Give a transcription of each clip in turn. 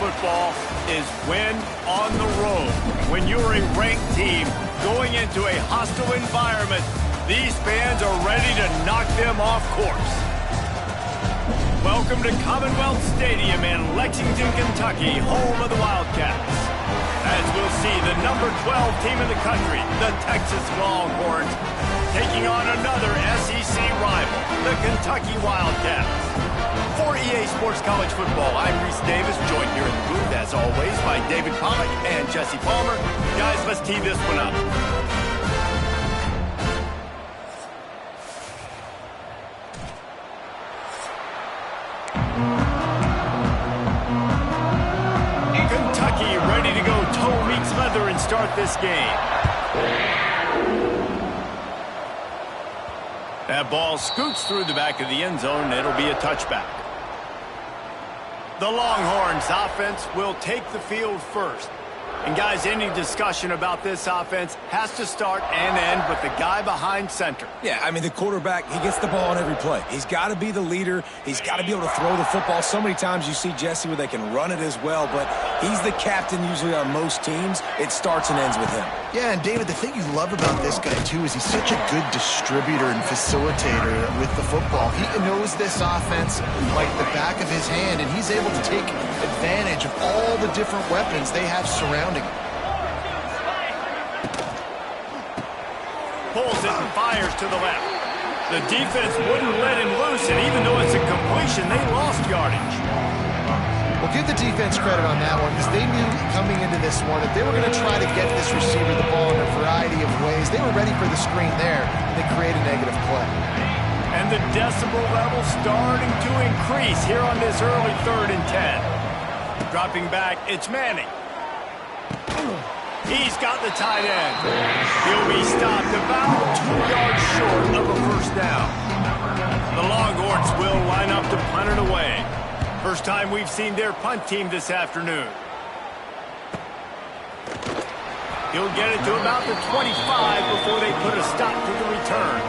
football is win on the road. When you're a ranked team going into a hostile environment, these fans are ready to knock them off course. Welcome to Commonwealth Stadium in Lexington, Kentucky, home of the Wildcats. As we'll see the number 12 team in the country, the Texas Longhorns, taking on another SEC rival, the Kentucky Wildcats. For EA Sports College Football, I'm Reese Davis, joined here in the booth, as always, by David Pollack and Jesse Palmer. Guys, let's tee this one up. Kentucky ready to go toe meets leather and start this game. That ball scoots through the back of the end zone. It'll be a touchback. The Longhorns offense will take the field first. And guys, any discussion about this offense has to start and end with the guy behind center. Yeah, I mean, the quarterback, he gets the ball on every play. He's got to be the leader. He's got to be able to throw the football. So many times you see Jesse where they can run it as well, but he's the captain usually on most teams. It starts and ends with him. Yeah, and David, the thing you love about this guy, too, is he's such a good distributor and facilitator with the football. He knows this offense like the back of his hand, and he's able to take advantage of all the different weapons they have surrounding him. Pulls it and fires to the left. The defense wouldn't let him loose, and even though it's a completion, they lost yardage. Well, give the defense credit on that one, because they knew coming into this one that they were going to try to get this receiver the ball in a variety of ways. They were ready for the screen there, and they create a negative play. And the decibel level starting to increase here on this early 3rd and 10. Dropping back, it's Manning. He's got the tight end. He'll be stopped about 2 yards short of a first down. The Longhorns will line up to punt it away. First time we've seen their punt team this afternoon. He'll get it to about the 25 before they put a stop to the return.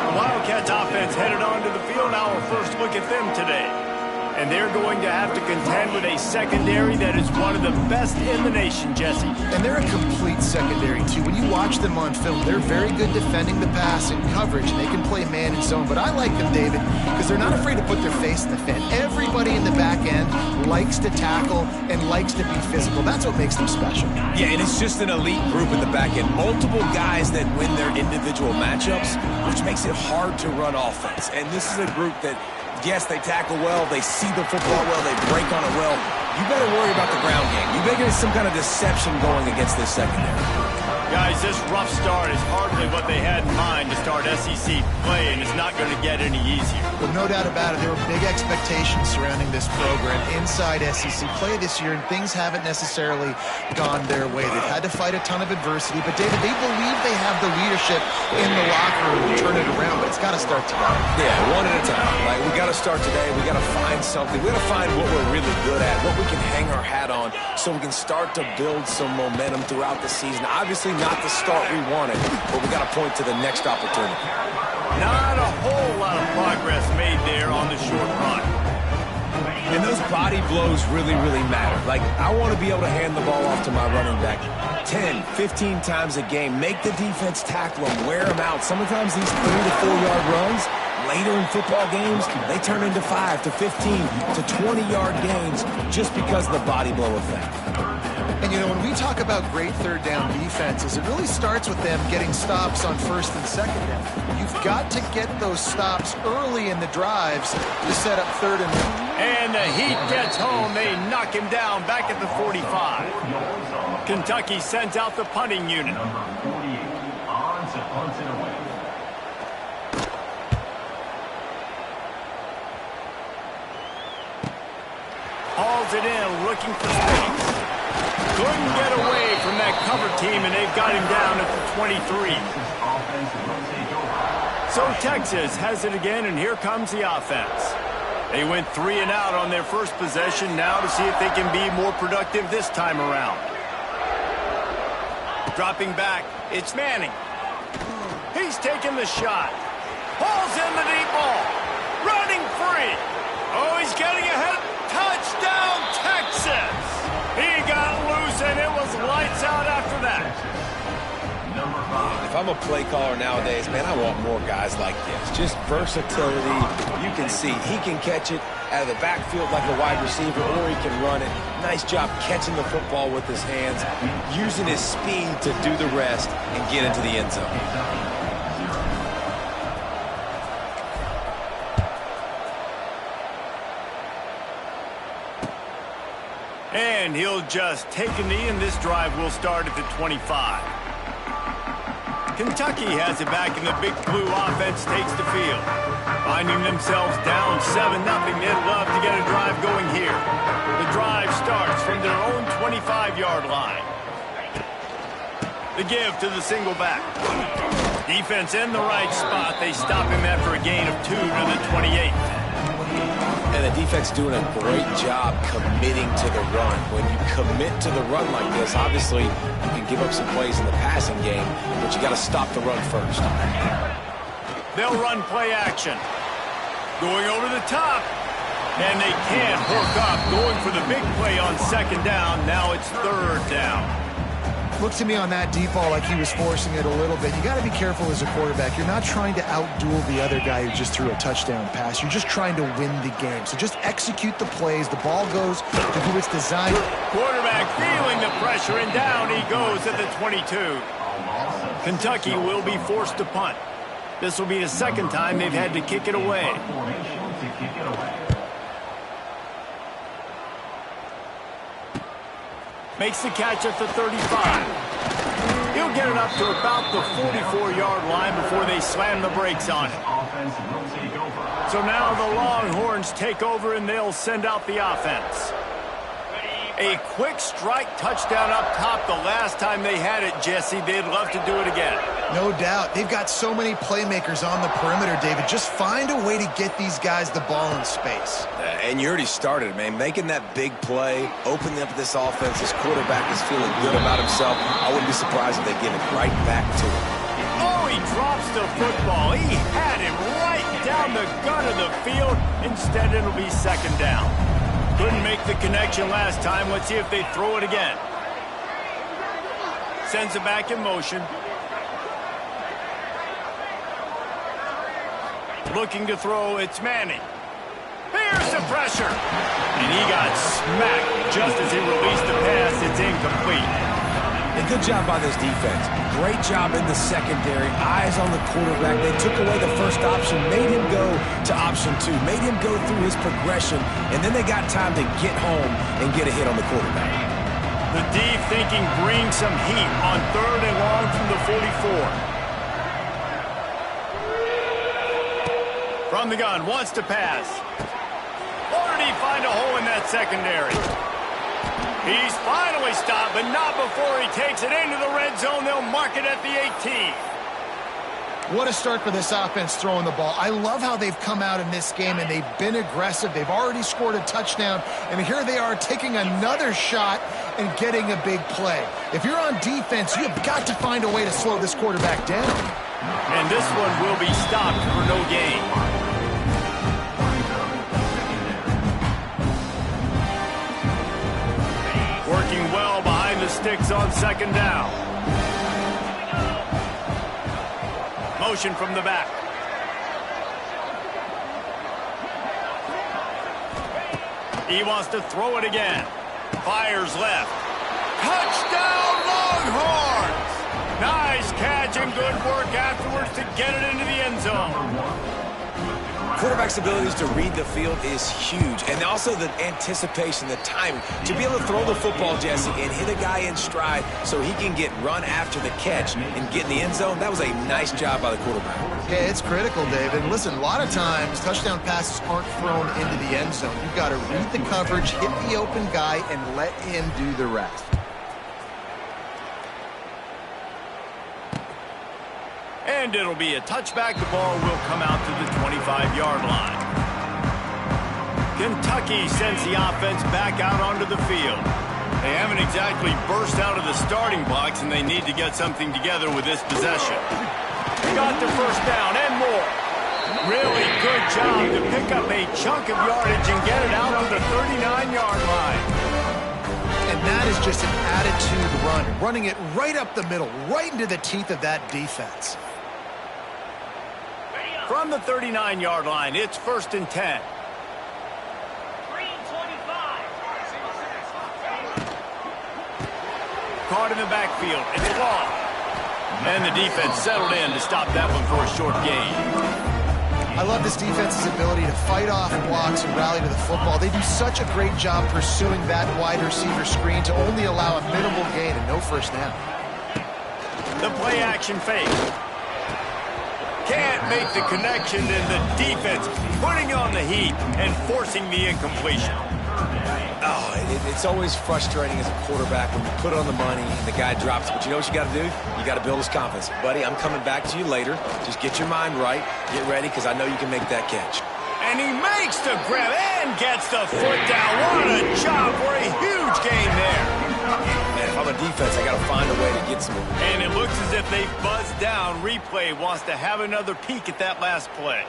The Wildcats offense headed onto the field. Now our first look at them today. And they're going to have to contend with a secondary that is one of the best in the nation, Jesse. And they're a complete secondary, too. When you watch them on film, they're very good defending the pass and coverage, and they can play man and zone. But I like them, David, because they're not afraid to put their face in the fan. Everybody in the back end likes to tackle and likes to be physical. That's what makes them special. Yeah, and it's just an elite group in the back end. Multiple guys that win their individual matchups, which makes it hard to run offense. And this is a group that, yes, they tackle well, they see the football well, they break on it well. You better worry about the ground game. You better get some kind of deception going against this secondary. Guys, this rough start is hardly what they had in mind to start SEC play, and it's not going to get any easier. Well, no doubt about it. There were big expectations surrounding this program inside SEC play this year, and things haven't necessarily gone their way. They've had to fight a ton of adversity, but David, they believe they have the leadership in the locker room to turn it around, but it's got to start today. Yeah, one at a time. Like, we got to start today. We got to find something. We got to find what we're really good at, what we can hang our hat on, so we can start to build some momentum throughout the season. Obviously, not the start we wanted, but we got to point to the next opportunity. Not a whole lot of progress made there on the short run. And those body blows really, really matter. Like, I want to be able to hand the ball off to my running back 10, 15 times a game. Make the defense tackle them, wear them out. Sometimes these 3 to 4 yard runs, later in football games, they turn into 5 to 15 to 20 yard gains just because of the body blow effect. And, you know, when we talk about great third down defenses, it really starts with them getting stops on first and second down. You've got to get those stops early in the drives to set up 3rd and 1. And the heat gets home. They knock him down back at the 45. Kentucky sends out the punting unit. Hauls it in, looking for space. Couldn't get away from that cover team, and they've got him down at the 23. So Texas has it again, and here comes the offense. They went 3 and out on their first possession, now to see if they can be more productive this time around. Dropping back, it's Manning. He's taking the shot. Pulls in the deep ball. Running free. Oh, he's getting ahead. Touchdown, Texas! if I'm a play caller nowadays, man, I want more guys like this. Just versatility. You can see he can catch it out of the backfield like a wide receiver, or he can run it. Nice job catching the football with his hands, using his speed to do the rest and get into the end zone. And he'll just take a knee, and this drive will start at the 25. Kentucky has it back, and the Big Blue offense takes the field. Finding themselves down 7-0, they'd love to get a drive going here. The drive starts from their own 25-yard line. The give to the single back. Defense in the right spot. They stop him after a gain of 2 to the 28. And the defense doing a great job committing to the run. When you commit to the run like this, obviously you can give up some plays in the passing game, but you got to stop the run first. They'll run play action. Going over the top. And they can't hook up. Going for the big play on second down. Now it's third down. Looked to me on that deep ball like he was forcing it a little bit. You got to be careful as a quarterback. You're not trying to outduel the other guy who just threw a touchdown pass. You're just trying to win the game. So just execute the plays. The ball goes to who it's designed. Quarterback feeling the pressure, and down he goes at the 22. Kentucky will be forced to punt. This will be the second time they've had to kick it away. Makes the catch at the 35. He'll get it up to about the 44-yard line before they slam the brakes on it. So now the Longhorns take over, and they'll send out the offense. A quick strike touchdown up top the last time they had it, Jesse. They'd love to do it again. No doubt. They've got so many playmakers on the perimeter, David. Just find a way to get these guys the ball in space. And you already started, man. Making that big play, opening up this offense. This quarterback is feeling good about himself. I wouldn't be surprised if they give it right back to him. Oh, he drops the football. He had him right down the gut of the field. Instead, it'll be second down. Couldn't make the connection last time. Let's see if they throw it again. Sends it back in motion. Looking to throw, it's Manning. Here's the pressure. And he got smacked just as he released the pass. It's incomplete. And good job by this defense. Great job in the secondary. Eyes on the quarterback. They took away the first option, made him go to option 2, made him go through his progression, and then they got time to get home and get a hit on the quarterback. The D thinking bring some heat on third and long from the 44. From the gun, wants to pass. Or did he find a hole in that secondary? He's finally stopped, but not before he takes it into the red zone. They'll mark it at the 18. What a start for this offense throwing the ball. I love how they've come out in this game, and they've been aggressive. They've already scored a touchdown, and here they are taking another shot and getting a big play. If you're on defense, you've got to find a way to slow this quarterback down. And this one will be stopped for no gain. Working well behind the sticks on second down. Motion from the back. He wants to throw it again. Fires left. Touchdown Longhorns! Nice catch and good work afterwards to get it into the end zone. Quarterback's abilities to read the field is huge, and also the anticipation, the timing. To be able to throw the football, Jesse, and hit a guy in stride so he can get run after the catch and get in the end zone, that was a nice job by the quarterback. Yeah, it's critical, David. Listen, a lot of times touchdown passes aren't thrown into the end zone. You've got to read the coverage, hit the open guy, and let him do the rest. And it'll be a touchback. The ball will come out to the 25-yard line. Kentucky sends the offense back out onto the field. They haven't exactly burst out of the starting blocks, and they need to get something together with this possession. Got the first down and more. Really good job to pick up a chunk of yardage and get it out to the 39-yard line. And that is just an attitude run, running it right up the middle, right into the teeth of that defense. From the 39-yard line, it's 1st and 10. Caught in the backfield. It's long. And the defense settled in to stop that one for a short gain. I love this defense's ability to fight off blocks and rally to the football. They do such a great job pursuing that wide receiver screen to only allow a minimal gain and no first down. The play action fake. Can't make the connection, and the defense putting on the heat and forcing the incompletion. Oh, it's always frustrating as a quarterback when you put on the money and the guy drops it. But you know what you got to do? You got to build his confidence. Buddy, I'm coming back to you later. Just get your mind right. Get ready, because I know you can make that catch. And he makes the grab and gets the foot down. What a job for a huge gain there. Man, if I'm a defense, I got to find a way to get some. And it looks as if they buzzed down. Replay wants to have another peek at that last play.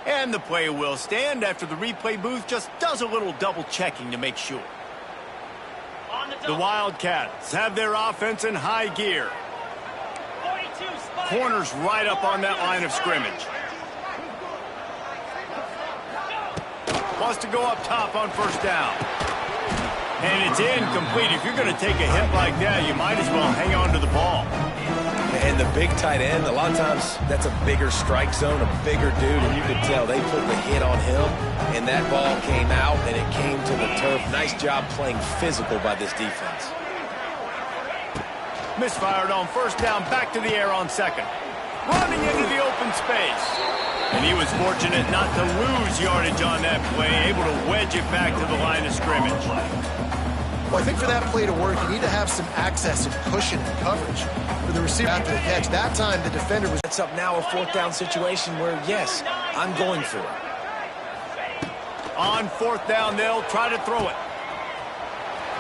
And the play will stand after the replay booth just does a little double checking to make sure. The Wildcats have their offense in high gear. Corners right up on that line of scrimmage. Wants to go up top on 1st down. And it's incomplete. If you're going to take a hit like that, you might as well hang on to the ball. And the big tight end, a lot of times that's a bigger strike zone, a bigger dude, and you could tell they put the hit on him, and that ball came out, and it came to the turf. Nice job playing physical by this defense. Misfired on 1st down, back to the air on 2nd. Running into the open space. And he was fortunate not to lose yardage on that play, able to wedge it back to the line of scrimmage. Well, I think for that play to work, you need to have some access and cushion and coverage for the receiver after the catch. That time, the defender was... It's up now a 4th down situation where, yes, I'm going for it. On 4th down, they'll try to throw it.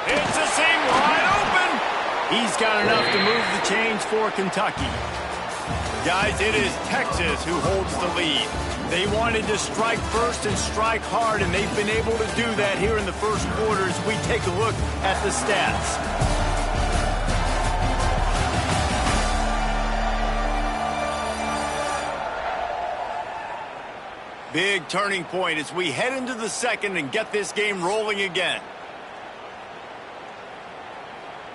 It's a seam wide open. He's got enough to move the chains for Kentucky. Guys, it is Texas who holds the lead. They wanted to strike first and strike hard, and they've been able to do that here in the first quarter as we take a look at the stats. Big turning point as we head into the 2nd and get this game rolling again.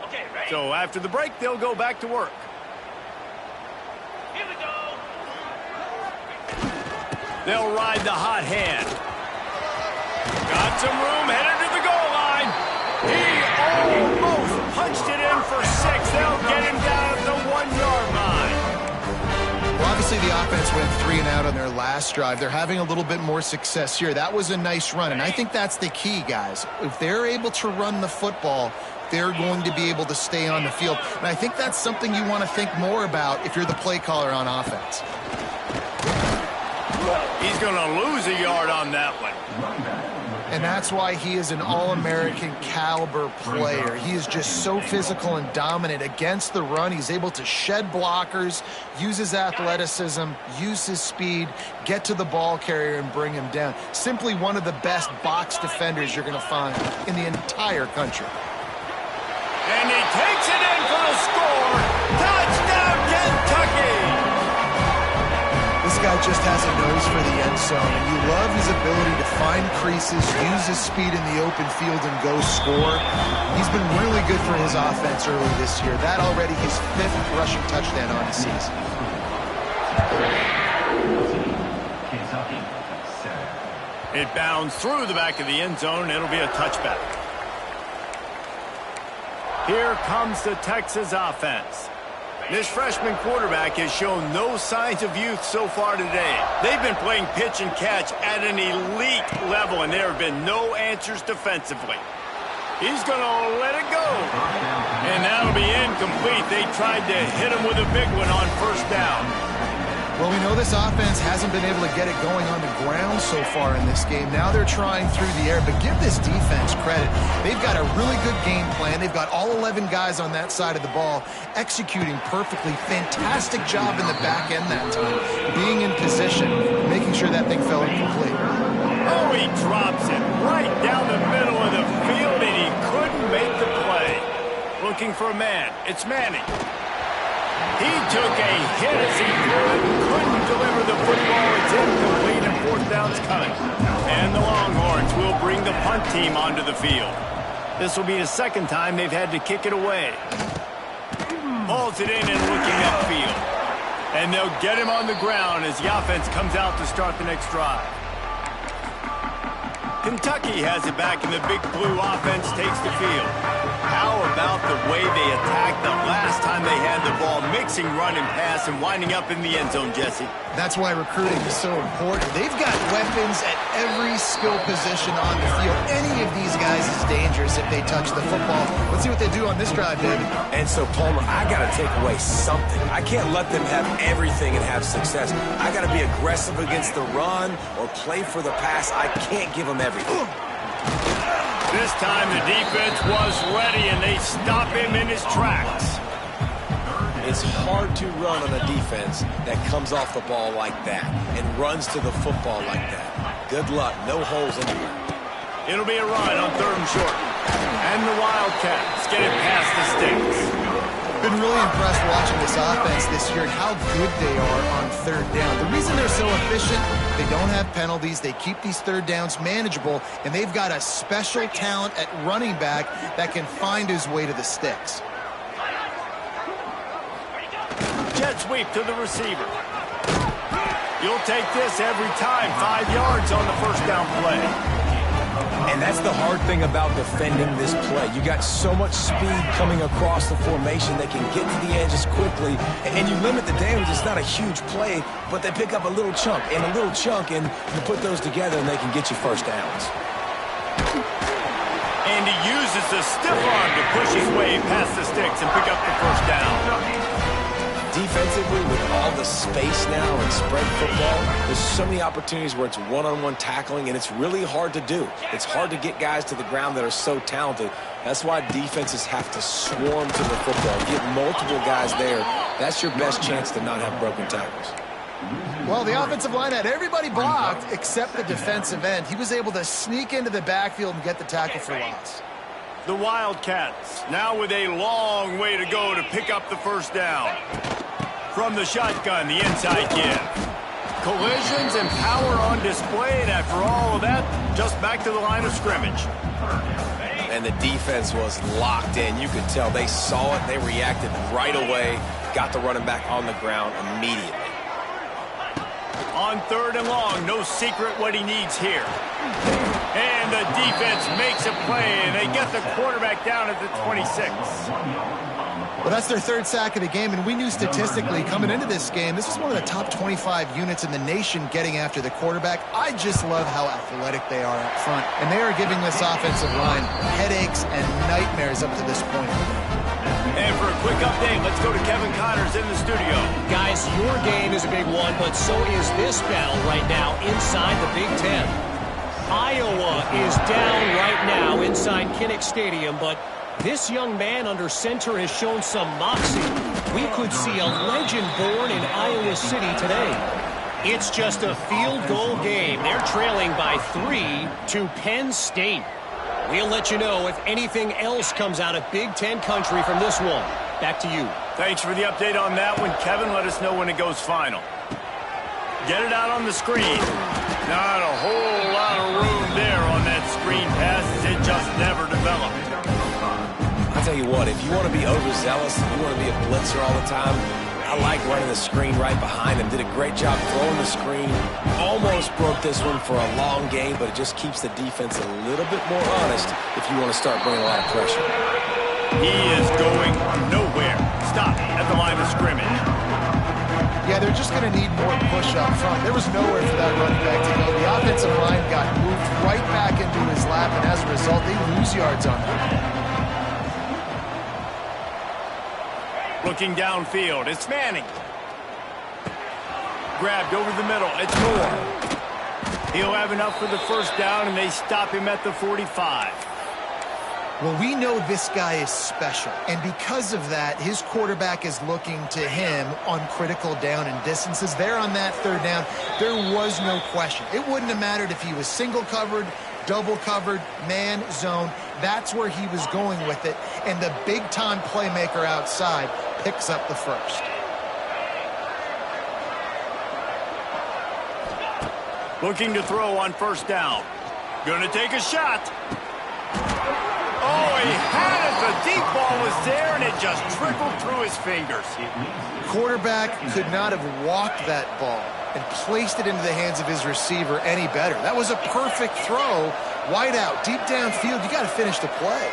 Okay, ready? So after the break, they'll go back to work. Here we go. They'll ride the hot hand. Got some room, headed to the goal line. He almost punched it in for 6. They'll get him down at the 1-yard line. Well, obviously, the offense went 3 and out on their last drive. They're having a little bit more success here. That was a nice run, and I think that's the key, guys. If they're able to run the football, they're going to be able to stay on the field. And I think that's something you want to think more about if you're the play caller on offense. He's going to lose a yard on that one. And that's why he is an All-American caliber player. He is just so physical and dominant against the run. He's able to shed blockers, use his athleticism, use his speed, get to the ball carrier and bring him down. Simply one of the best box defenders you're going to find in the entire country. And he takes it in for the score. Touchdown, Kentucky! This guy just has a nose for the end zone, and you love his ability to find creases, use his speed in the open field, and go score. He's been really good for his offense early this year. That already his 5th rushing touchdown on the season. It bounds through the back of the end zone. It'll be a touchback. Here comes the Texas offense. This freshman quarterback has shown no signs of youth so far today. They've been playing pitch and catch at an elite level, and there have been no answers defensively. He's going to let it go. And that'll be incomplete. They tried to hit him with a big one on 1st down. Well, we know this offense hasn't been able to get it going on the ground so far in this game. Now they're trying through the air, but give this defense credit. They've got a really good game plan. They've got all 11 guys on that side of the ball executing perfectly. Fantastic job in the back end that time, being in position, making sure that thing fell incomplete. Oh, he drops it right down the middle of the field, and he couldn't make the play. Looking for a man. It's Manning. He took a hit as he couldn't deliver the football. It's incomplete, and fourth down's coming. And the Longhorns will bring the punt team onto the field. This will be the second time they've had to kick it away. Balls it in and looking upfield. And they'll get him on the ground as the offense comes out to start the next drive. Kentucky has it back, and the Big Blue offense takes the field. How about the way they attacked the last time they had the ball, mixing run and pass and winding up in the end zone, Jesse? That's why recruiting is so important. They've got weapons at every skill position on the field. Any of these guys is dangerous if they touch the football. Let's see what they do on this drive, David. And so, Palmer, I got to take away something. I can't let them have everything and have success. I got to be aggressive against the run or play for the pass. I can't give them everything. This time the defense was ready, and they stop him in his tracks. It's hard to run on a defense that comes off the ball like that and runs to the football like that. Good luck. No holes anywhere. It'll be a run on 3rd and short. And the Wildcats get it past the sticks. Been really impressed watching this offense this year and how good they are on 3rd down. The reason they're so efficient, they don't have penalties. They keep these 3rd downs manageable, and they've got a special talent at running back that can find his way to the sticks. Jet sweep to the receiver. You'll take this every time. 5 yards on the first down play. And that's the hard thing about defending this play. You got so much speed coming across the formation. They can get to the edges quickly, and you limit the damage. It's not a huge play, but they pick up a little chunk and a little chunk, and you put those together, and they can get you first downs. And he uses the stiff arm to push his way past the sticks and pick up the first down. Defensively, with all the space now and spread football, there's so many opportunities where it's one-on-one tackling, and it's really hard to do. It's hard to get guys to the ground that are so talented. That's why defenses have to swarm to the football. Get multiple guys there. That's your best chance to not have broken tackles. Well, the offensive line had everybody blocked except the defensive end. He was able to sneak into the backfield and get the tackle for loss. The Wildcats now with a long way to go to pick up the first down. From the shotgun, the inside give. Collisions and power on display, and after all of that, just back to the line of scrimmage. And the defense was locked in. You could tell they saw it. They reacted right away. Got the running back on the ground immediately. On 3rd and long, no secret what he needs here. And the defense makes a play, and they get the quarterback down at the 26. Well, that's their 3rd sack of the game, and we knew statistically coming into this game, this is one of the top 25 units in the nation getting after the quarterback. I just love how athletic they are up front, and they are giving this offensive line headaches and nightmares up to this point. And for a quick update, let's go to Kevin Connors in the studio. Guys, your game is a big one, but so is this battle right now inside the Big Ten. Iowa is down right now inside Kinnick Stadium, but this young man under center has shown some moxie. We could see a legend born in Iowa City today. It's just a field goal game. They're trailing by 3 to Penn State. We'll let you know if anything else comes out of Big Ten country from this one. Back to you. Thanks for the update on that one, Kevin. Let us know when it goes final. Get it out on the screen. Not a whole lot of room there on that screen pass, as it just never developed. I'll tell you what, if you want to be overzealous, if you want to be a blitzer all the time, I like running the screen right behind him. Did a great job throwing the screen. Almost broke this one for a long game, but it just keeps the defense a little bit more honest if you want to start bringing a lot of pressure. He is going nowhere. Stop at the line of scrimmage. Yeah, they're just going to need more push up front. There was nowhere for that running back to go. The offensive line got moved right back into his lap, and as a result, they lose yards on that. Looking downfield, it's Manning. Grabbed over the middle. It's Moore. He'll have enough for the first down, and they stop him at the 45. Well, we know this guy is special, and because of that, his quarterback is looking to him on critical down and distances. There on that third down, there was no question. It wouldn't have mattered if he was single covered, double covered, man, zone. That's where he was going with it, and the big-time playmaker outside picks up the first. Looking to throw on first down. Going to take a shot. Oh, he had it. The deep ball was there, and it just trickled through his fingers. Quarterback could not have walked that ball and placed it into the hands of his receiver any better. That was a perfect throw. Wide out, deep downfield. You got to finish the play.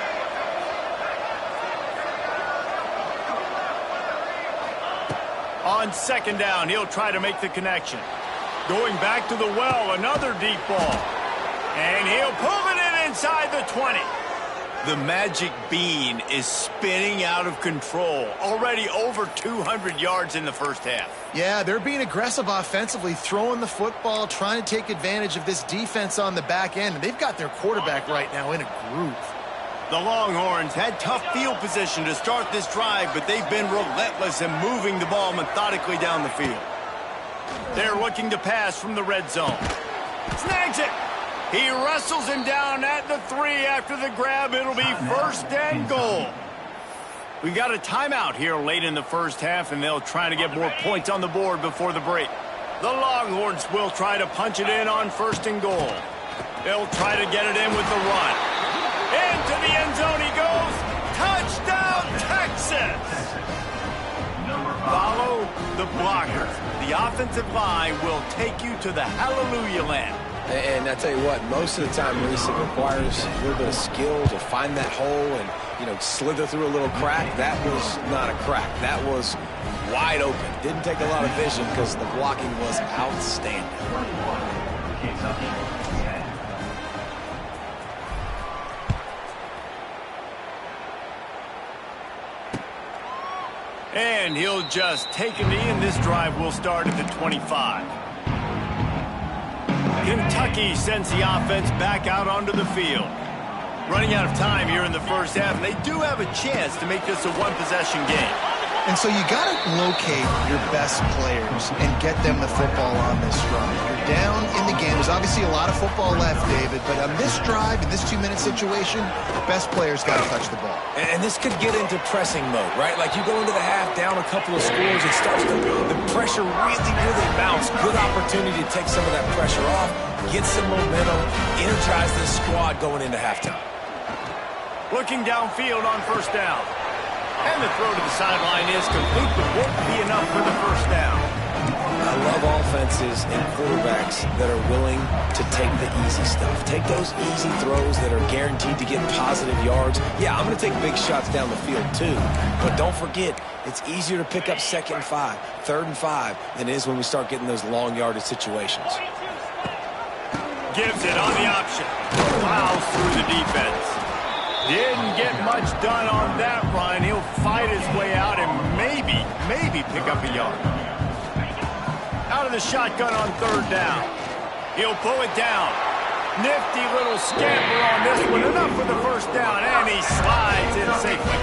On second down, he'll try to make the connection. Going back to the well, another deep ball. And he'll pull it in inside the 20. The magic bean is spinning out of control. Already over 200 yards in the first half. Yeah, they're being aggressive offensively, throwing the football, trying to take advantage of this defense on the back end. And they've got their quarterback right now in a groove. The Longhorns had tough field position to start this drive, but they've been relentless in moving the ball methodically down the field. They're looking to pass from the red zone. Snags it. He wrestles him down at the 3 after the grab. It'll be first and goal. We got a timeout here late in the first half, and they'll try to get more points on the board before the break. The Longhorns will try to punch it in on first and goal. They'll try to get it in with the run. Into the end zone he goes. Touchdown, Texas! Follow the blockers. The offensive line will take you to the hallelujah land. And I tell you what, most of the time, Reese, it requires a little bit of skill to find that hole and, slither through a little crack. That was not a crack. That was wide open. Didn't take a lot of vision because the blocking was outstanding. And he'll just take a knee, and this drive will start at the 25. Kentucky sends the offense back out onto the field. Running out of time here in the first half, and they do have a chance to make this a one-possession game. And so you got to locate your best players and get them the football on this drive. You're down in the game. There's obviously a lot of football left, David, but on this drive, in this 2-minute situation, best players got to touch the ball. And this could get into pressing mode, right? Like you go into the half, down a couple of scores, it starts to, the pressure really mounts. Good opportunity to take some of that pressure off, get some momentum, energize this squad going into halftime. Looking downfield on first down. And the throw to the sideline is complete, but won't be enough for the first down. I love offenses and quarterbacks that are willing to take the easy stuff. Take those easy throws that are guaranteed to get positive yards. Yeah, I'm going to take big shots down the field too. But don't forget, it's easier to pick up 2nd and 5, 3rd and 5 than it is when we start getting those long yardage situations. Gives it on the option. Plows through the defense. Didn't get much done on that run. He'll fight his way out and maybe pick up a yard. Out of the shotgun on 3rd down. He'll pull it down. Nifty little scamper on this one. Enough for the first down, and he slides in safely.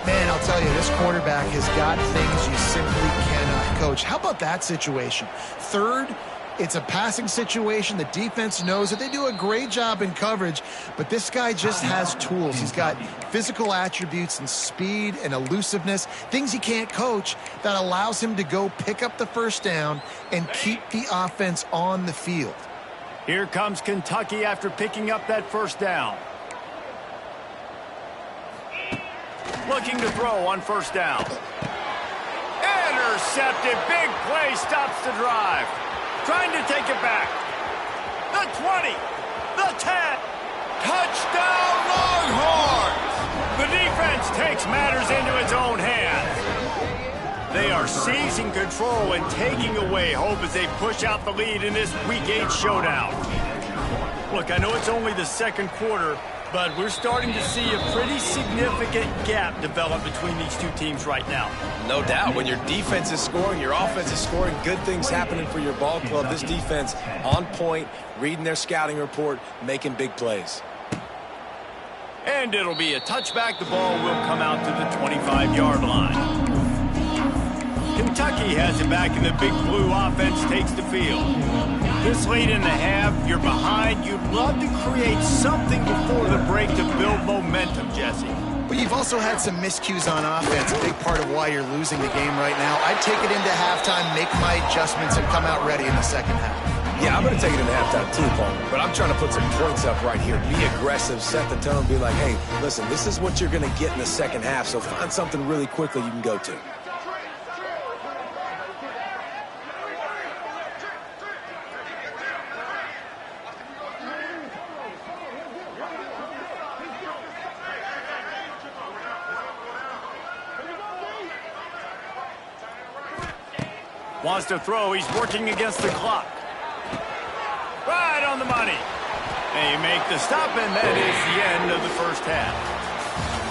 Man, I'll tell you, this quarterback has got things you simply cannot coach. How about that situation? 3rd, it's a passing situation. The defense knows that they do a great job in coverage, but this guy just has tools. He's got physical attributes and speed and elusiveness, things he can't coach, that allows him to go pick up the first down and keep the offense on the field. Here comes Kentucky after picking up that first down. Looking to throw on first down. Intercepted. Big play stops the drive. Trying to take it back. The 20. The 10. Touchdown Longhorns! The defense takes matters into its own hands. They are seizing control and taking away hope as they push out the lead in this Week 8 showdown. Look, I know it's only the second quarter, but we're starting to see a pretty significant gap develop between these two teams right now. No doubt. When your defense is scoring, your offense is scoring, good things happening for your ball club. This defense on point, reading their scouting report, making big plays. And it'll be a touchback. The ball will come out to the 25-yard line. Kentucky has it back, and the Big Blue offense takes the field. This late in the half, you're behind. You'd love to create something before the break to build momentum, Jesse. But you've also had some miscues on offense, a big part of why you're losing the game right now. I'd take it into halftime, make my adjustments, and come out ready in the second half. Yeah, I'm going to take it into halftime too, Paul. But I'm trying to put some points up right here. Be aggressive, set the tone, be like, hey, listen, this is what you're going to get in the second half, so find something really quickly you can go to. Wants to throw. He's working against the clock. Right on the money. They make the stop, and that is the end of the first half.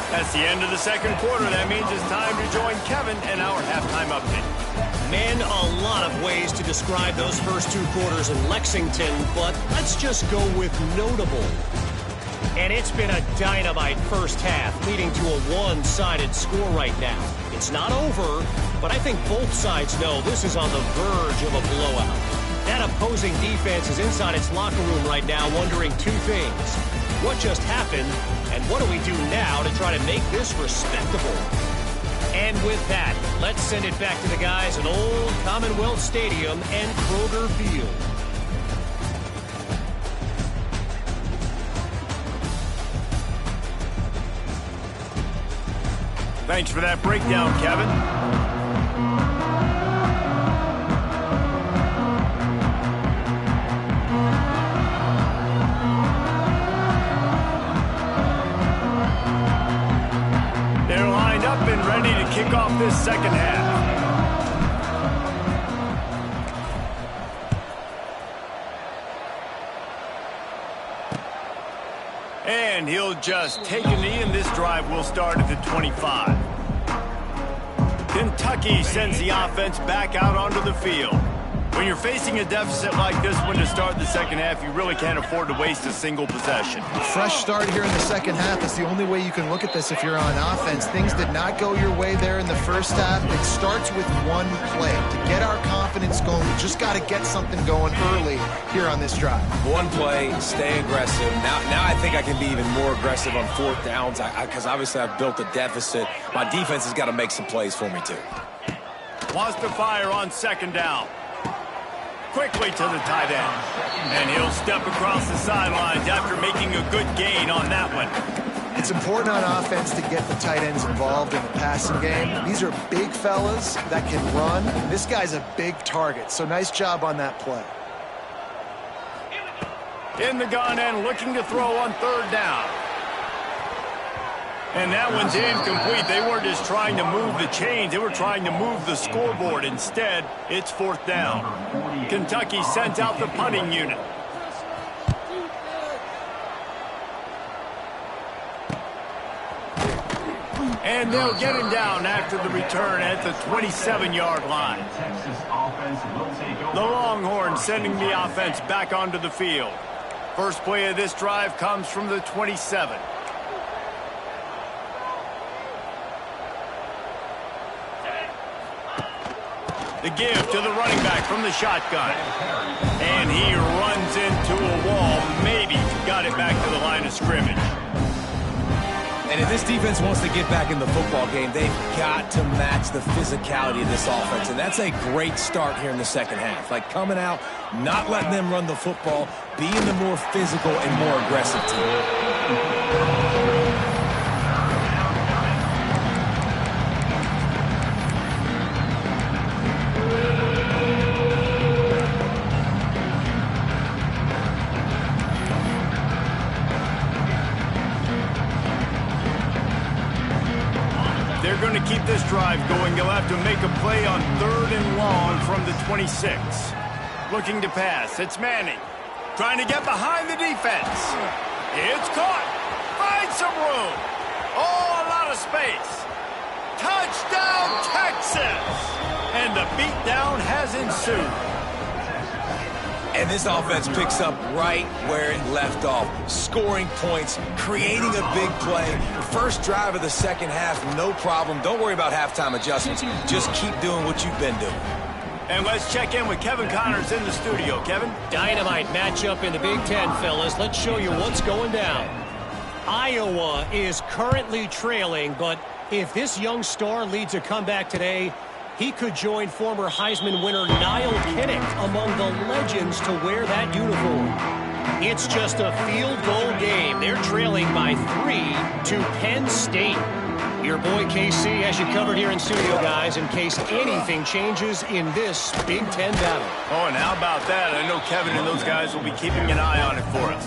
That's the end of the second quarter. That means it's time to join Kevin and our halftime update. Man, a lot of ways to describe those first two quarters in Lexington, but let's just go with notable. And it's been a dynamite first half, leading to a one-sided score right now. It's not over, but I think both sides know this is on the verge of a blowout. That opposing defense is inside its locker room right now wondering two things. What just happened, and what do we do now to try to make this respectable? And with that, let's send it back to the guys at Old Commonwealth Stadium and Kroger Field. Thanks for that breakdown, Kevin. They're lined up and ready to kick off this second half. And he'll just take a knee, and this drive will start at the 25. Kentucky sends the offense back out onto the field. When you're facing a deficit like this one to start the second half, you really can't afford to waste a single possession. Fresh start here in the second half is the only way you can look at this if you're on offense. Things did not go your way there in the first half. It starts with one play. To get our confidence going, we just got to get something going early here on this drive. One play, stay aggressive. Now I think I can be even more aggressive on fourth downs because obviously I've built a deficit. My defense has got to make some plays for me too. Wants to fire on second down. Quickly to the tight end. And he'll step across the sidelines after making a good gain on that one. It's important on offense to get the tight ends involved in the passing game. These are big fellas that can run. This guy's a big target, so nice job on that play. In the gun and looking to throw on third down. And that one's incomplete. They weren't just trying to move the chains. They were trying to move the scoreboard. Instead, it's fourth down. Kentucky sends out the punting unit. And they'll get him down after the return at the 27-yard line. The Longhorns sending the offense back onto the field. First play of this drive comes from the 27. The give to the running back from the shotgun. And he runs into a wall. Maybe got it back to the line of scrimmage. And if this defense wants to get back in the football game, they've got to match the physicality of this offense. And that's a great start here in the second half. Like coming out, not letting them run the football, being the more physical and more aggressive team. They're going to keep this drive going. They'll have to make a play on third and long from the 26. Looking to pass. It's Manning. Trying to get behind the defense. It's caught. some room. Oh, a lot of space. Touchdown, Texas! And the beatdown has ensued. And this offense picks up right where it left off. Scoring points, creating a big play. First drive of the second half, no problem. Don't worry about halftime adjustments. Just keep doing what you've been doing. And let's check in with Kevin Connors in the studio. Kevin? Dynamite matchup in the Big Ten, fellas. Let's show you what's going down. Iowa is currently trailing, but if this young star leads a comeback today, he could join former Heisman winner Niall Kinnick among the legends to wear that uniform. It's just a field goal game. They're trailing by 3 to Penn State. Your boy KC has you covered here in studio, guys, in case anything changes in this Big Ten battle. Oh, and how about that? I know Kevin and those guys will be keeping an eye on it for us.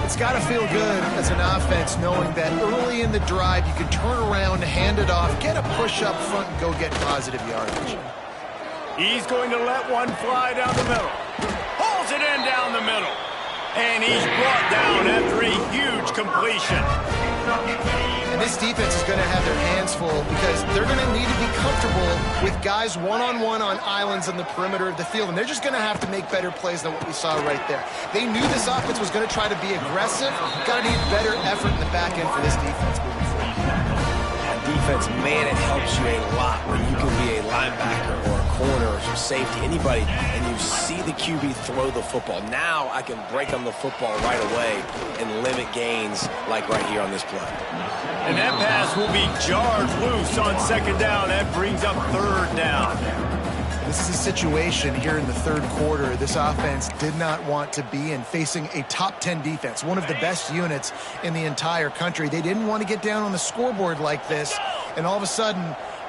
It's got to feel good as an offense knowing that early in the drive you can turn around, hand it off, get a push up front, and go get positive yardage. He's going to let one fly down the middle. Pulls it in down the middle. And he's brought down after a huge completion. And this defense is going to have their hands full because they're going to need to be comfortable with guys one-on-one on islands in the perimeter of the field. And they're just going to have to make better plays than what we saw right there. They knew this offense was going to try to be aggressive. Got to need better effort in the back end for this defense moving forward. Defense, man, it helps you a lot when you can be a linebacker or a corner or some safety, anybody, and you see the QB throw the football. Now I can break on the football right away and limit gains like right here on this play. And that pass will be jarred loose on second down. That brings up third down. This is a situation here in the third quarter this offense did not want to be in, facing a top 10 defense, one of the best units in the entire country. They didn't want to get down on the scoreboard like this and all of a sudden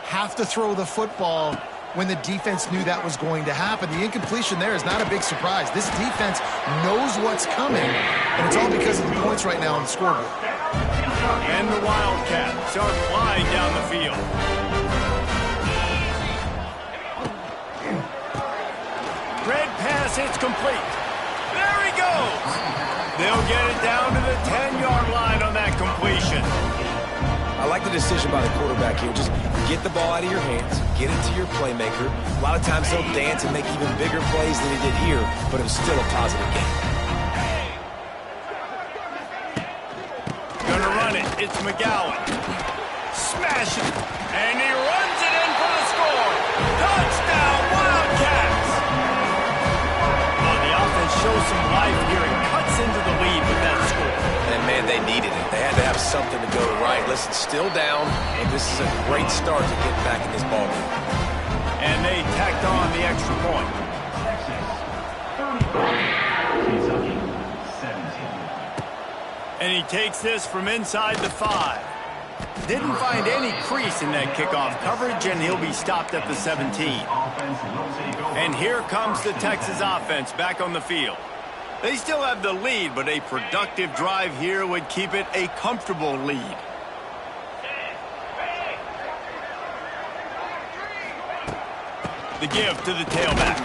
have to throw the football when the defense knew that was going to happen. The incompletion there is not a big surprise. This defense knows what's coming, and it's all because of the points right now on the scoreboard. And the Wildcats are flying down the field. Red pass, it's complete. There he goes. They'll get it down to the 10-yard line on that completion. I like the decision by the quarterback here. Just get the ball out of your hands, get it to your playmaker. A lot of times he'll dance and make even bigger plays than he did here, but it was still a positive game. Gonna run it. It's McGowan. Smash it. And he runs it in for the score. Touchdown, Wildcats. The offense shows some life here and cuts into the lead with that score. And, man, they needed it. They had to have something to go right. Listen, still down, and this is a great start to get back in this ballgame. And they tacked on the extra point. And he takes this from inside the 5. Didn't find any crease in that kickoff coverage, and he'll be stopped at the 17. And here comes the Texas offense back on the field. They still have the lead, but a productive drive here would keep it a comfortable lead. The give to the tailback.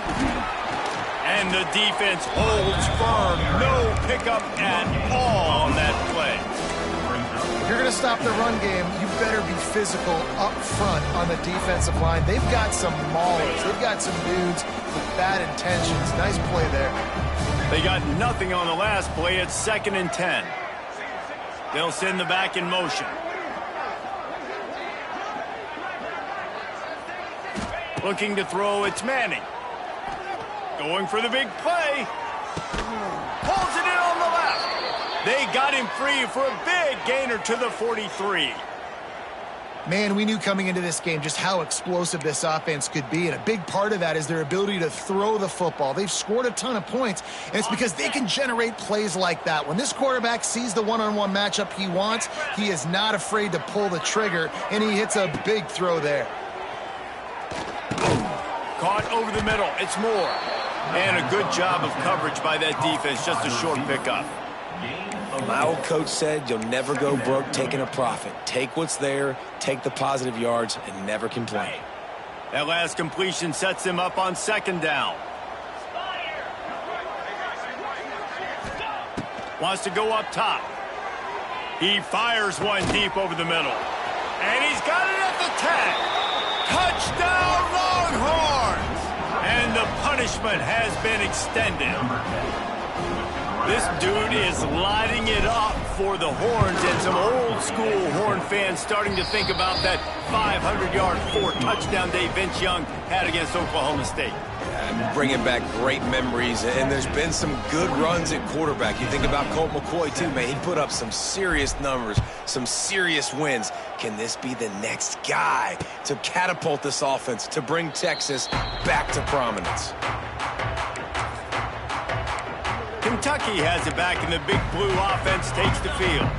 And the defense holds firm. No pickup at all on that play. If you're going to stop the run game, you better be physical up front on the defensive line. They've got some maulers. They've got some dudes with bad intentions. Nice play there. They got nothing on the last play. It's 2nd and 10. They'll send the back in motion. Looking to throw, it's Manning. Going for the big play. Pulls it in on the left. They got him free for a big gainer to the 43. Man, we knew coming into this game just how explosive this offense could be, and a big part of that is their ability to throw the football. They've scored a ton of points, and it's because they can generate plays like that. When this quarterback sees the one-on-one matchup he wants, he is not afraid to pull the trigger, and he hits a big throw there. Caught over the middle. It's Moore. And a good job of coverage by that defense. Just a short pickup. My old coach said you'll never go broke taking a profit. Take what's there, take the positive yards, and never complain. That last completion sets him up on 2nd down. Wants to go up top. He fires one deep over the middle. And he's got it at the 10. Touchdown, Longhorns! And the punishment has been extended. This dude is lighting it up for the Horns, and some old-school Horn fans starting to think about that 500-yard, 4-touchdown day Vince Young had against Oklahoma State. Bringing back great memories, and there's been some good runs at quarterback. You think about Colt McCoy, too, man. He put up some serious numbers, some serious wins. Can this be the next guy to catapult this offense, to bring Texas back to prominence? Kentucky has it back, and the Big Blue offense takes the field.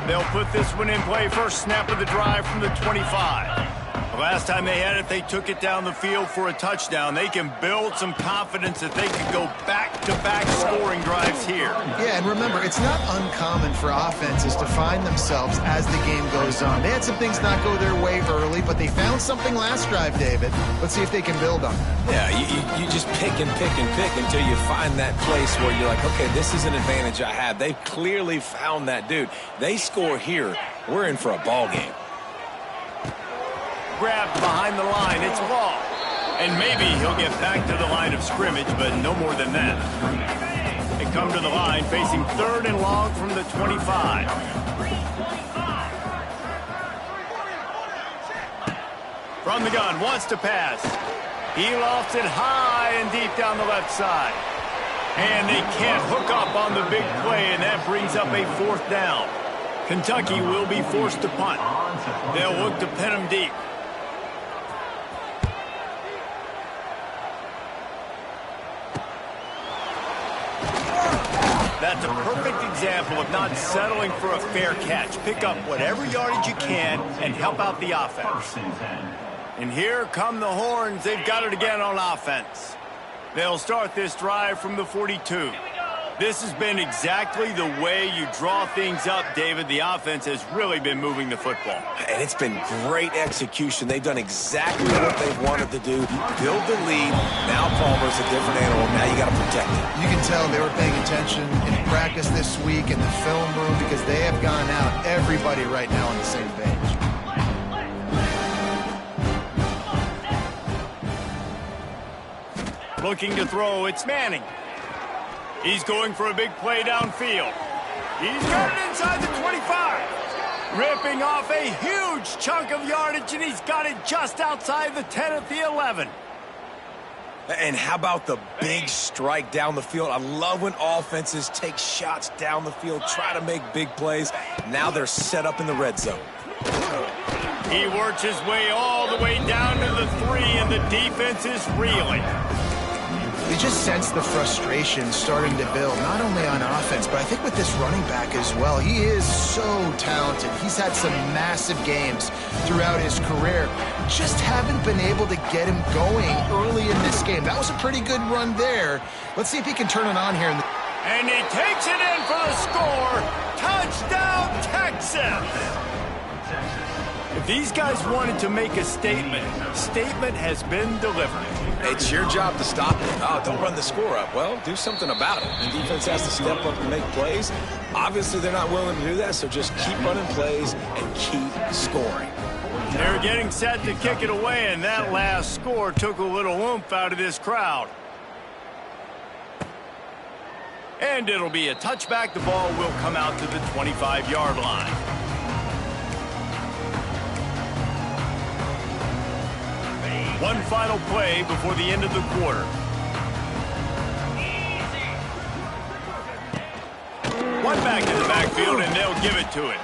They'll put this one in play. First snap of the drive from the 25. The last time they had it, they took it down the field for a touchdown. They can build some confidence that they can go back-to-back scoring drives here. Yeah, and remember, it's not uncommon for offenses to find themselves as the game goes on. They had some things not go their way early, but they found something last drive, David. Let's see if they can build on it. Yeah, you just pick and pick and pick until you find that place where you're like, okay, this is an advantage I have. They've clearly found that dude. They score here, we're in for a ball game. Grabbed behind the line, it's ball. And maybe he'll get back to the line of scrimmage, but no more than that. They come to the line, facing 3rd and long from the 25. From the gun, wants to pass. He lofts it high and deep down the left side. And they can't hook up on the big play, and that brings up a 4th down. Kentucky will be forced to punt. They'll look to pin him deep. That's a perfect example of not settling for a fair catch. Pick up whatever yardage you can and help out the offense. And here come the Horns. They've got it again on offense. They'll start this drive from the 42. This has been exactly the way you draw things up, David. The offense has really been moving the football. And it's been great execution. They've done exactly what they've wanted to do. Build the lead. Now Palmer's a different animal. Now you got to protect it. You can tell they were paying attention in practice this week in the film room because they have gone out, everybody right now on the same page. Looking to throw, it's Manning. He's going for a big play downfield. He's got it inside the 25. Ripping off a huge chunk of yardage, and he's got it just outside the 10 at the 11. And how about the big strike down the field? I love when offenses take shots down the field, try to make big plays. Now they're set up in the red zone. He works his way all the way down to the 3, and the defense is reeling. You just sense the frustration starting to build, not only on offense, but I think with this running back as well. He is so talented. He's had some massive games throughout his career. Just haven't been able to get him going early in this game. That was a pretty good run there. Let's see if he can turn it on here. And he takes it in for the score. Touchdown, Texas! If these guys wanted to make a statement has been delivered. It's your job to stop it. Oh, don't run the score up. Well, do something about it. The defense has to step up and make plays. Obviously, they're not willing to do that, so just keep running plays and keep scoring. They're getting set to kick it away, and that last score took a little oomph out of this crowd. And it'll be a touchback. The ball will come out to the 25-yard line. One final play before the end of the quarter. One back in the backfield, and they'll give it to it.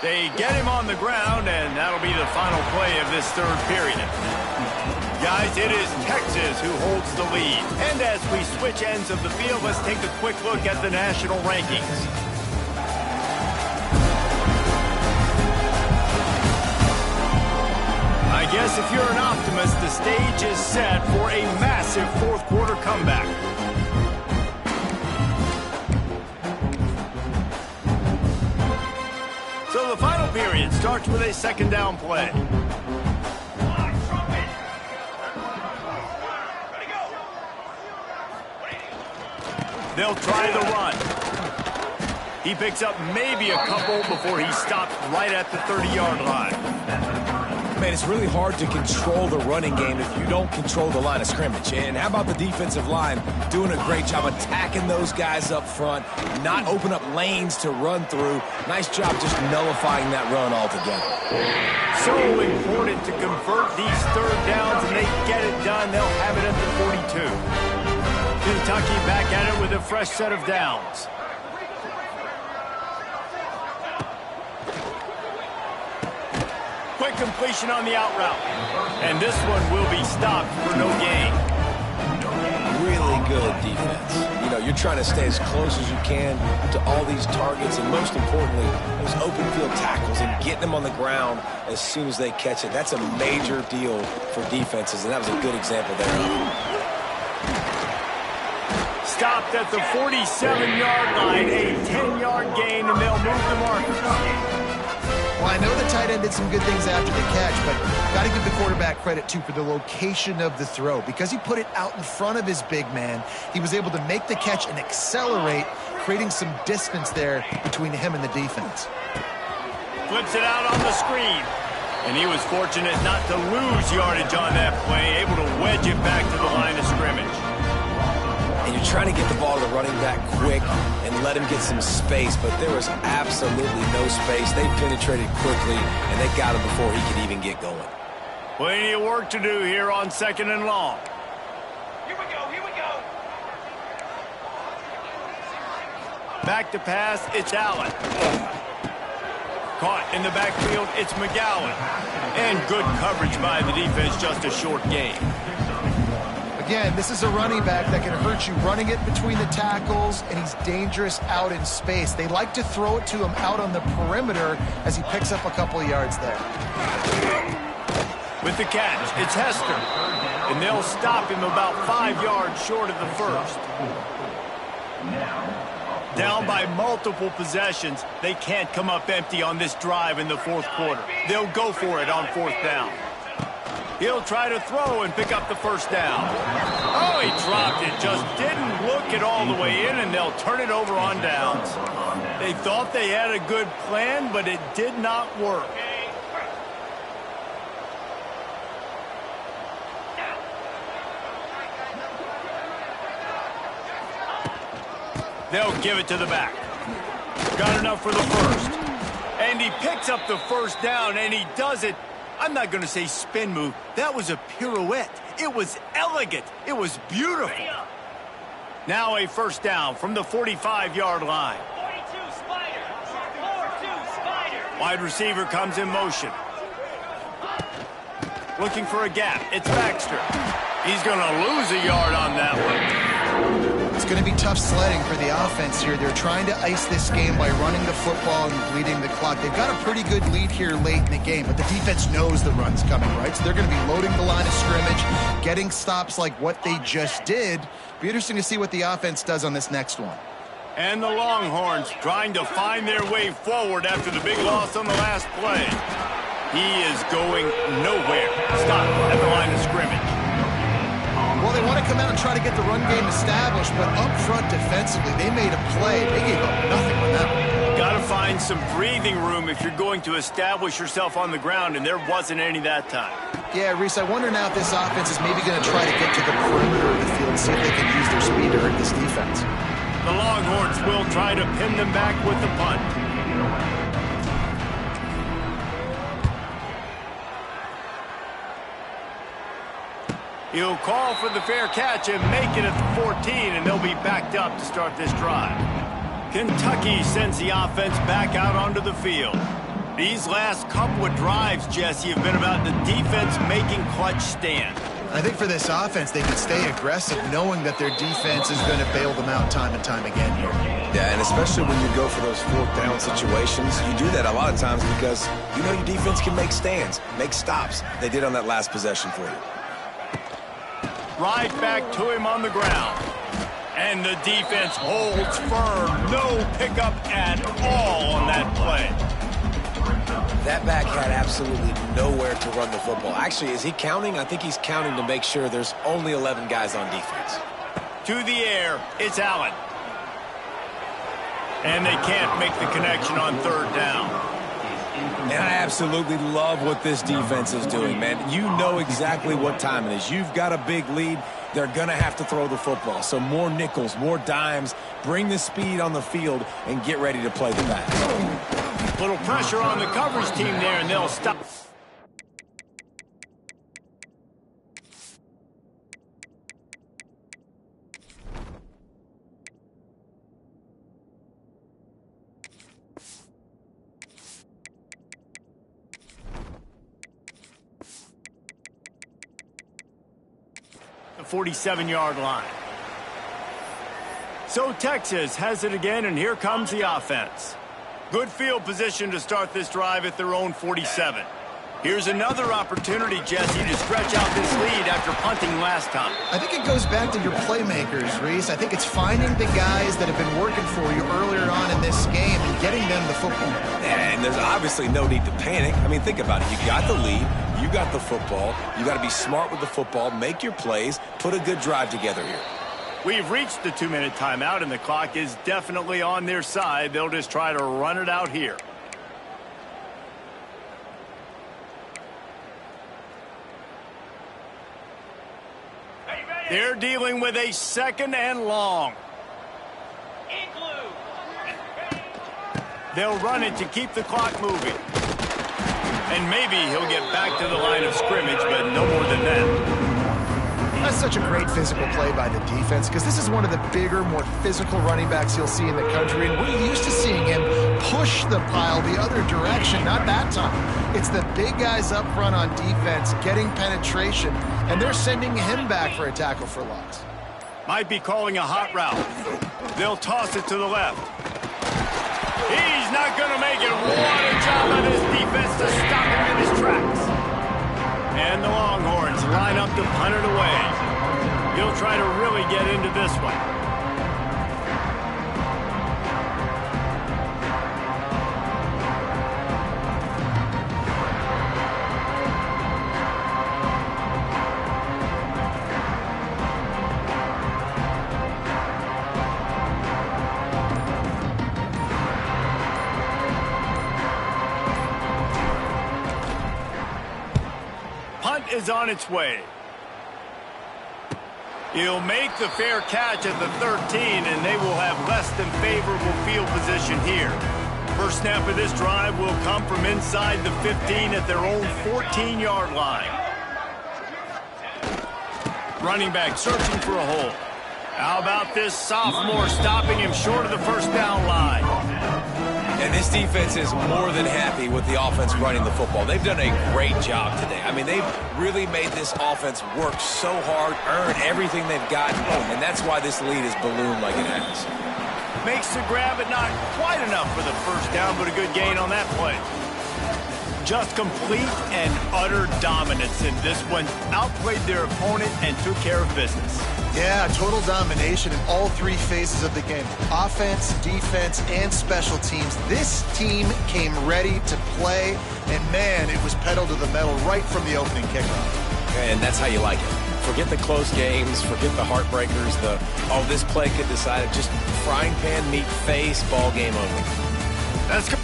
They get him on the ground, and that'll be the final play of this 3rd period. Guys, it is Texas who holds the lead. And as we switch ends of the field, let's take a quick look at the national rankings. I guess if you're an optimist, the stage is set for a massive 4th quarter comeback. So the final period starts with a 2nd down play. They'll try the run. He picks up maybe a couple before he stops right at the 30-yard line. Man, it's really hard to control the running game if you don't control the line of scrimmage. And how about the defensive line doing a great job attacking those guys up front, not open up lanes to run through. Nice job just nullifying that run altogether. So important to convert these third downs, and they get it done. They'll have it at the 42. Kentucky back at it with a fresh set of downs. Quick completion on the out route. And this one will be stopped for no gain. Really good defense. You know, you're trying to stay as close as you can to all these targets, and most importantly, those open field tackles and getting them on the ground as soon as they catch it. That's a major deal for defenses, and that was a good example there. Stopped at the 47-yard line, a 10-yard gain, and they'll move the markers. Well, I know the tight end did some good things after the catch, but got to give the quarterback credit, too, for the location of the throw. Because he put it out in front of his big man, he was able to make the catch and accelerate, creating some distance there between him and the defense. Flips it out on the screen. And he was fortunate not to lose yardage on that play, able to wedge it back to the line of scrimmage. And you're trying to get the ball to the running back quick and let him get some space, but there was absolutely no space. They penetrated quickly, and they got him before he could even get going. Plenty of work to do here on 2nd and long. Here we go, here we go. Back to pass, it's Allen. Caught in the backfield, it's McGowan. And good coverage by the defense, just a short gain. Again, this is a running back that can hurt you running it between the tackles, and he's dangerous out in space. They like to throw it to him out on the perimeter as he picks up a couple of yards there. With the catch, it's Hester. And they'll stop him about 5 yards short of the first. Down by multiple possessions, they can't come up empty on this drive in the fourth quarter. They'll go for it on 4th down. He'll try to throw and pick up the first down. Oh, he dropped it. Just didn't look it all the way in, and they'll turn it over on downs. They thought they had a good plan, but it did not work. They'll give it to the back. Got enough for the first. And he picks up the first down, and he does it. I'm not going to say spin move. That was a pirouette. It was elegant. It was beautiful. Now a first down from the 45-yard line. 42 Spider. 4-2 Spider. Wide receiver comes in motion. Looking for a gap. It's Baxter. He's going to lose a yard on that one. It's going to be tough sledding for the offense here. They're trying to ice this game by running the football and bleeding the clock. They've got a pretty good lead here late in the game, but the defense knows the run's coming, right? So they're going to be loading the line of scrimmage, getting stops like what they just did. Be interesting to see what the offense does on this next one. And the Longhorns trying to find their way forward after the big loss on the last play. He is going nowhere. Stop at the line of scrimmage. Well, they want to come out and try to get the run game established, but up front defensively, they made a play. They gave up nothing on that one. Got to find some breathing room if you're going to establish yourself on the ground, and there wasn't any that time. Yeah, Reese, I wonder now if this offense is maybe going to try to get to the perimeter of the field and see if they can use their speed to hurt this defense. The Longhorns will try to pin them back with the punt. He'll call for the fair catch and make it at the 14, and they'll be backed up to start this drive. Kentucky sends the offense back out onto the field. These last couple of drives, Jesse, have been about the defense making clutch stands. I think for this offense, they can stay aggressive knowing that their defense is going to bail them out time and time again here. Yeah, and especially when you go for those 4th down situations, you do that a lot of times because you know your defense can make stands, make stops. They did on that last possession for you. Right back to him on the ground. And the defense holds firm. No pickup at all on that play. That back had absolutely nowhere to run the football. Actually, is he counting? I think he's counting to make sure there's only 11 guys on defense. To the air, it's Allen. And they can't make the connection on third down. And I absolutely love what this defense is doing, man. You know exactly what time it is. You've got a big lead. They're going to have to throw the football. So more nickels, more dimes, bring the speed on the field, and get ready to play the pass. Little pressure on the coverage team there, and they'll stop. The 47-yard line. So Texas has it again, and here comes the offense. Good field position to start this drive at their own 47. Here's another opportunity, Jesse, to stretch out this lead after punting last time. I think it goes back to your playmakers, Reese. I think it's finding the guys that have been working for you earlier on in this game and getting them the football. And there's obviously no need to panic. I mean, think about it. You got the lead. You got the football. You got to be smart with the football, make your plays, put a good drive together here. We've reached the 2-minute timeout, and the clock is definitely on their side. They'll just try to run it out here. They're dealing with a 2nd and long. They'll run it to keep the clock moving. And maybe he'll get back to the line of scrimmage, but no more than that. That's such a great physical play by the defense because this is one of the bigger, more physical running backs you'll see in the country, and we're used to seeing him push the pile the other direction. Not that time. It's the big guys up front on defense getting penetration, and they're sending him back for a tackle for loss. Might be calling a hot route. They'll toss it to the left. He's not going to make it. What a job by this defense to stop him in his tracks. And the Longhorns line up to punt it away. He'll try to really get into this one. Punt is on its way. He'll make the fair catch at the 13, and they will have less than favorable field position here. First snap of this drive will come from inside the 15 at their own 14-yard line. Running back searching for a hole. How about this sophomore stopping him short of the first down line? And this defense is more than happy with the offense running the football. They've done a great job today. I mean, they've really made this offense work so hard, earn everything they've got, and that's why this lead is ballooned like it has. Makes the grab, but not quite enough for the first down, but a good gain on that play. Just complete and utter dominance in this one. Outplayed their opponent and took care of business. Yeah, total domination in all three phases of the game. Offense, defense, and special teams. This team came ready to play, and man, it was pedal to the metal right from the opening kickoff. And that's how you like it. Forget the close games, forget the heartbreakers, this play could decide it. Just frying pan, meat face, ball game over. That's good.